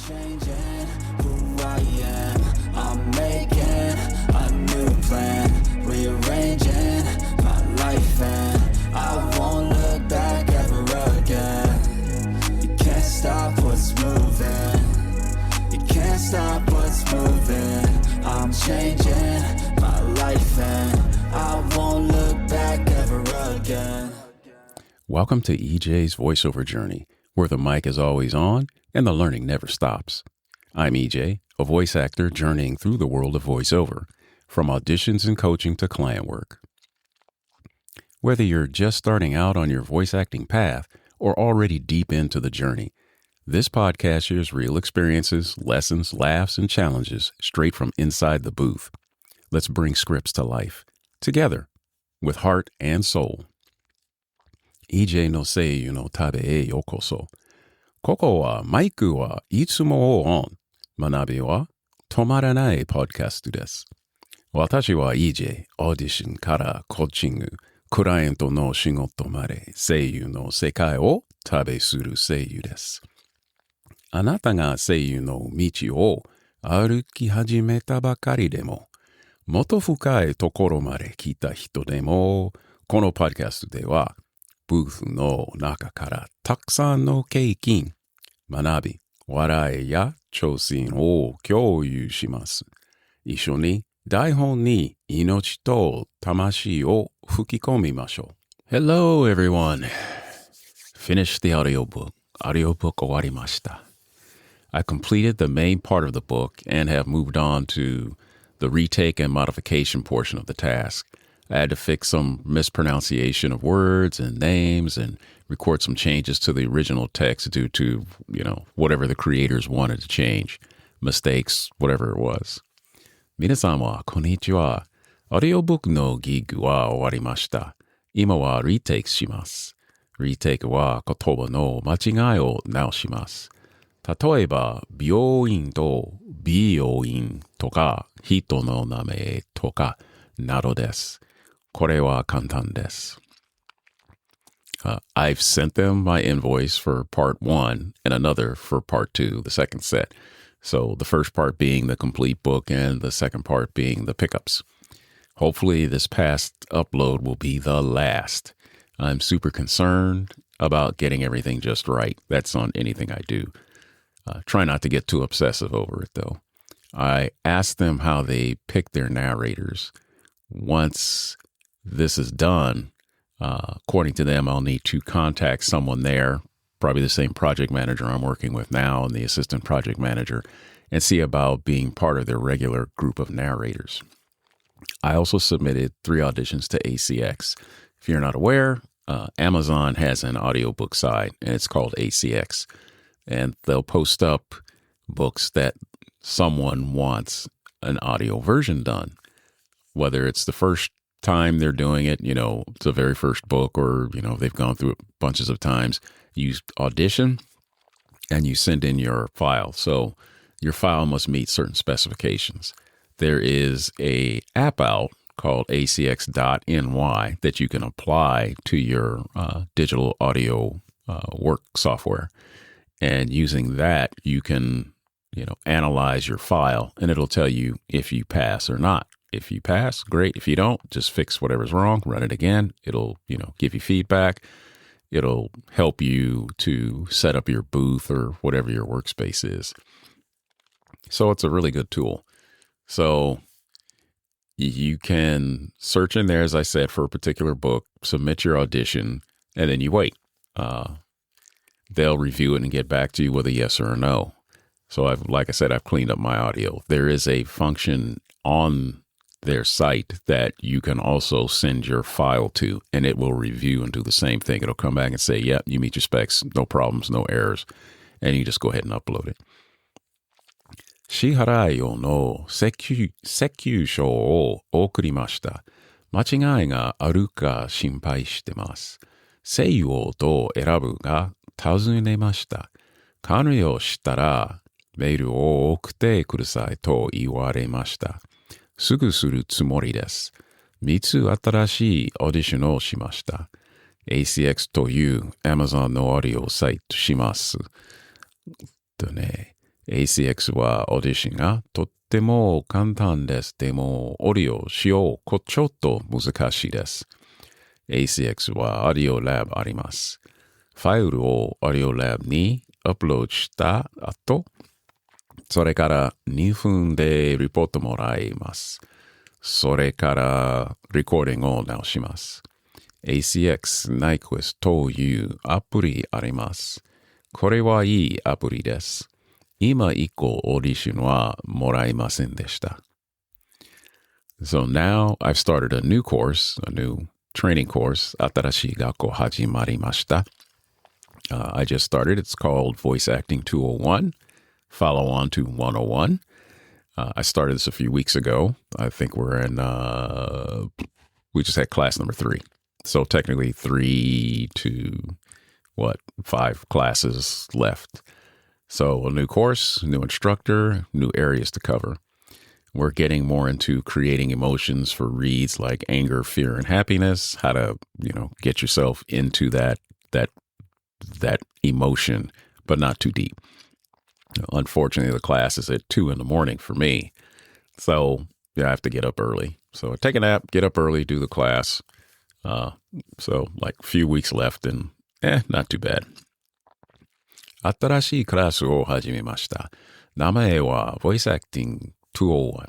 changing who I am. I'm making a new plan, rearranging my life, and I won't look back ever again. You can't stop what's moving. You can't stop what's moving. I'm changing my life, and I won't look back ever again. Welcome to EJ's voiceover journey, where the mic is always on and the learning never stops. I'm EJ, a voice actor journeying through the world of voiceover, from auditions and coaching to client work. Whether you're just starting out on your voice acting path or already deep into the journey, this podcast shares real experiences, lessons, laughs, and challenges straight from inside the booth. Let's bring scripts to life, together, with heart and soul. EJ no seiyuu no tabi e yōkoso. Koko wa maiku wa itsumo o on. Manabi wa tomaranai podcastu desu. Watashi wa EJ, audition kara kōchingu, kuraianto no shigoto mare, seiyuu no sekai o tabe suru seiyuu desu. あなたが声優の道を歩き始めたばかりでも、もっと深いところまで来た人でも、このポッドキャストでは、ブースの中からたくさんの経験、学び、笑いや挑戦を共有します。一緒に台本に命と魂を吹き込みましょう。Hello everyone. Finished the audiobook. Audiobook 終わりました。I completed the main part of the book and have moved on to the retake and modification portion of the task. I had to fix some mispronunciation of words and names and record some changes to the original text due to, whatever the creators wanted to change. Mistakes, whatever it was. 皆さんはこんにちは。Audiobook のギグは終わりました。今はリテイクします。リテイクは言葉の間違いを直します。例えば、病院と美容院とか、人の名前とか、などです。これは簡単です。I've sent them my invoice for part 1 and another for part 2, the second set. So the first part being the complete book and the second part being the pickups. Hopefully this past upload will be the last. I'm super concerned about getting everything just right. That's on anything I do. Try not to get too obsessive over it, though. I asked them how they pick their narrators. Once this is done, according to them, I'll need to contact someone there, probably the same project manager I'm working with now and the assistant project manager, and see about being part of their regular group of narrators. I also submitted 3 auditions to ACX. If you're not aware, Amazon has an audiobook site, and it's called ACX. And they'll post up books that someone wants an audio version done. Whether it's the first time they're doing it, it's the very first book, or, they've gone through it bunches of times. You audition and you send in your file. So your file must meet certain specifications. There is a app out called acx.ny that you can apply to your digital audio work software. And using that, you can, analyze your file, and it'll tell you if you pass or not. If you pass, great. If you don't, just fix whatever's wrong, run it again. It'll, give you feedback. It'll help you to set up your booth or whatever your workspace is. So it's a really good tool. So you can search in there, as I said, for a particular book, submit your audition, and then you wait. They'll review it and get back to you with a yes or a no. So like I said, I've cleaned up my audio. There is a function on their site that you can also send your file to, and it will review and do the same thing. It'll come back and say, yep, you meet your specs, no problems, no errors. And you just go ahead and upload it. 支払いの請求書を送りました。間違いがあるか心配してます。声優をどう選ぶが尋ねました。関与したらメールを送ってくださいと言われました。すぐするつもりです。3つ新しいオーディションをしました。ACX という Amazon のオーディオサイトします。とね、ACX はオーディションがとっても簡単です。でも、オーディオ使用ちょっと難しいです。ACX はオーディオラブあります。ファイルをオーディオラブにアップロードした後、それから2分でリポートもらいます。それからレコーディングを直します。ACX、NEFEX というアプリあります。これはいいアプリです。今1個オーディションはもらいませんでした。So now I've started a new course, a new training course. 新しい学校始まりました。I just started. It's called Voice Acting 201. Follow on to 101. I started this a few weeks ago. I think we're in, we just had class number 3. So technically 3 to 5 classes left. So a new course, new instructor, new areas to cover. We're getting more into creating emotions for reads like anger, fear, and happiness, how to, get yourself into that emotion, but not too deep. Unfortunately, the class is at 2 a.m. for me. So I have to get up early. So I take a nap, get up early, do the class. So like a few weeks left and not too bad. 新しいクラスを始めました。名前は Voice Acting 201。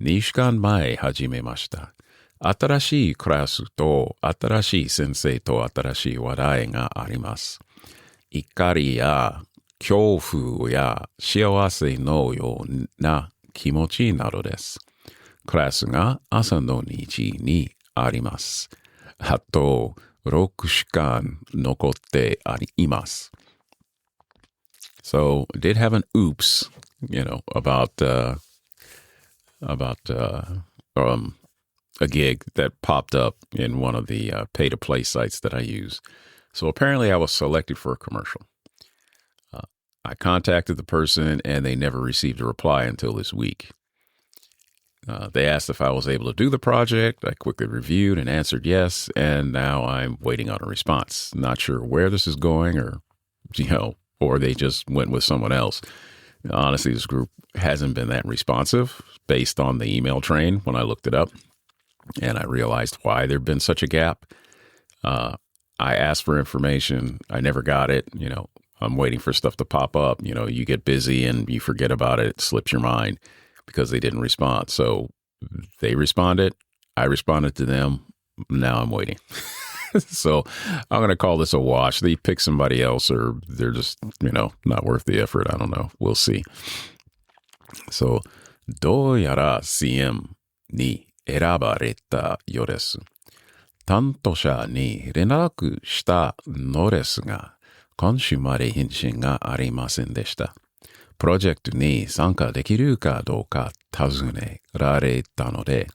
2週間前始めました。新しいクラスと新しい先生と新しい話題があります。怒りや恐怖や幸せのような気持ちなどです。クラスが朝の2時にあります。あと6週間残っています。So I did have an oops, about a gig that popped up in one of the pay-to-play sites that I use. So apparently I was selected for a commercial. I contacted the person and they never received a reply until this week. They asked if I was able to do the project. I quickly reviewed and answered yes, and now I'm waiting on a response. Not sure where this is going or they just went with someone else. Honestly, this group hasn't been that responsive based on the email train when I looked it up, and I realized why there'd been such a gap. I asked for information. I never got it. I'm waiting for stuff to pop up. You get busy and you forget about it. It slips your mind because they didn't respond. So they responded. I responded to them. Now I'm waiting. So I'm going to call this a wash. They pick somebody else or they're just, not worth the effort. I don't know. We'll see. So どうやら CM に選ばれたようです。担当者に連絡したのですが、今週まで返信がありませんでした。プロジェクトに参加できるかどうか尋ねられたので、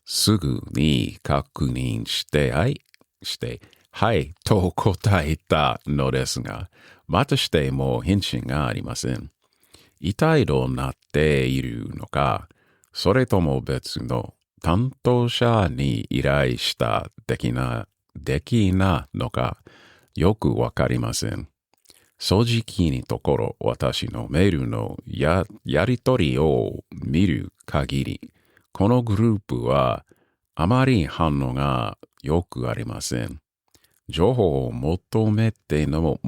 すぐに確認してはいと答えたのですが、またしても返信がありません。一体どうなっているのか、それとも別の担当者に依頼したできなのか、よくわかりません。正直にところ、私のメールのやり取りを見る限り、このグループはあまり反応がよくありません。情報を求めても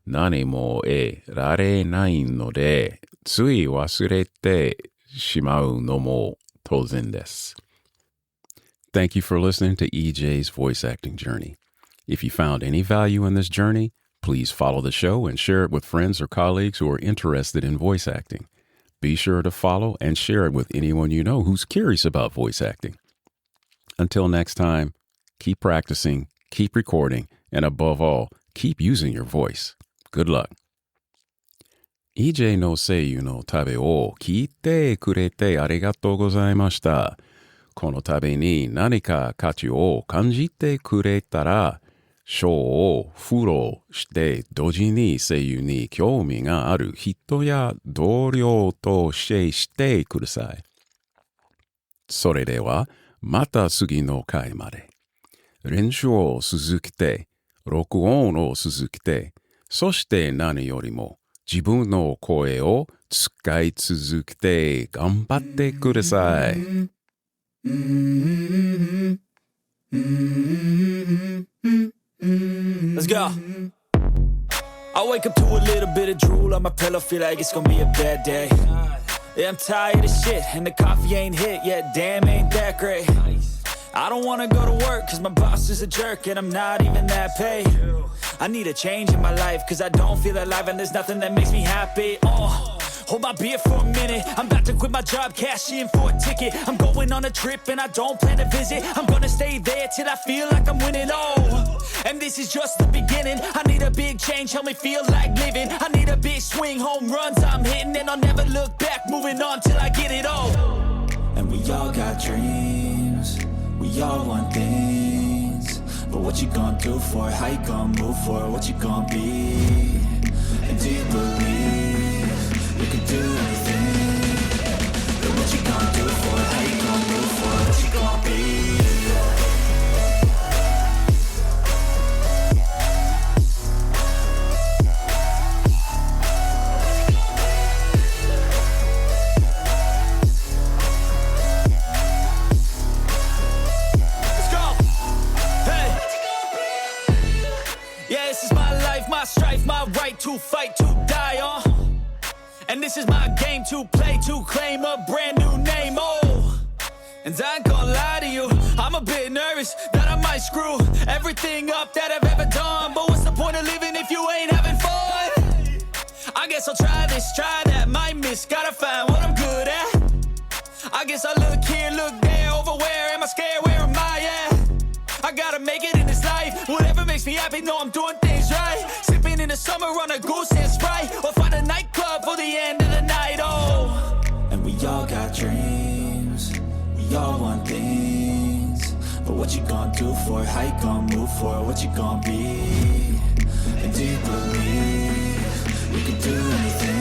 何も得られないので、つい忘れてしまうのも当然です。Thank you for listening to EJ's voice acting journey. If you found any value in this journey, please follow the show and share it with friends or colleagues who are interested in voice acting. Be sure to follow and share it with anyone you know who's curious about voice acting. Until next time, keep practicing, keep recording, and above all, keep using your voice. Good luck. EJ のseiyuuの旅を聞いてくれてありがとうございました。この旅に何か価値を感じてくれたら、賞をフォローして同時にseiyuuに興味がある人や同僚とシェアしてください。それではまた次の回まで。練習を続けて、録音を続けて、そして何よりも自分の声を使い続けて頑張ってください。Let's go. I wake up to a little bit of drool on my pillow, feel like it's gonna be a bad day. Yeah, I'm tired of shit, and the coffee ain't hit yet, damn, ain't that great. I don't wanna go to work, cause my boss is a jerk, and I'm not even that paid. I need a change in my life, cause I don't feel alive, and there's nothing that makes me happy. Hold my beer for a minute, I'm about to quit my job, cash in for a ticket. I'm going on a trip and I don't plan to visit. I'm gonna stay there till I feel like I'm winning, and this is just the beginning. I need a big change, help me feel like living. I need a big swing, home runs I'm hitting, and I'll never look back, moving on till I get it all. And we all got dreams, we all want things, but what you gonna do for it? How you gonna move for it? What you gonna be? And do you believe you can do anything? But what you gonna do for it? How you gonna move for it? What you gonna be? Let's go! Hey! Yeah, this is my life, my strife, my right to fight, to die on. And this is my game to play, to claim a brand new name, And I ain't gonna lie to you, I'm a bit nervous that I might screw everything up that I've ever done. But what's the point of living if you ain't having fun? I guess I'll try this, try that, might miss, gotta find what I'm good at. I guess I look here, look there, over where am I scared, where am I at? I gotta make it in this life, whatever makes me happy, know I'm doing things right. Sipping in the summer on a goose and Sprite, or find a nightclub for the end of the night, And we all got dreams, we all want things, but what you gonna do for it? How you gonna move for it? What you gonna be? And do you believe you can do anything?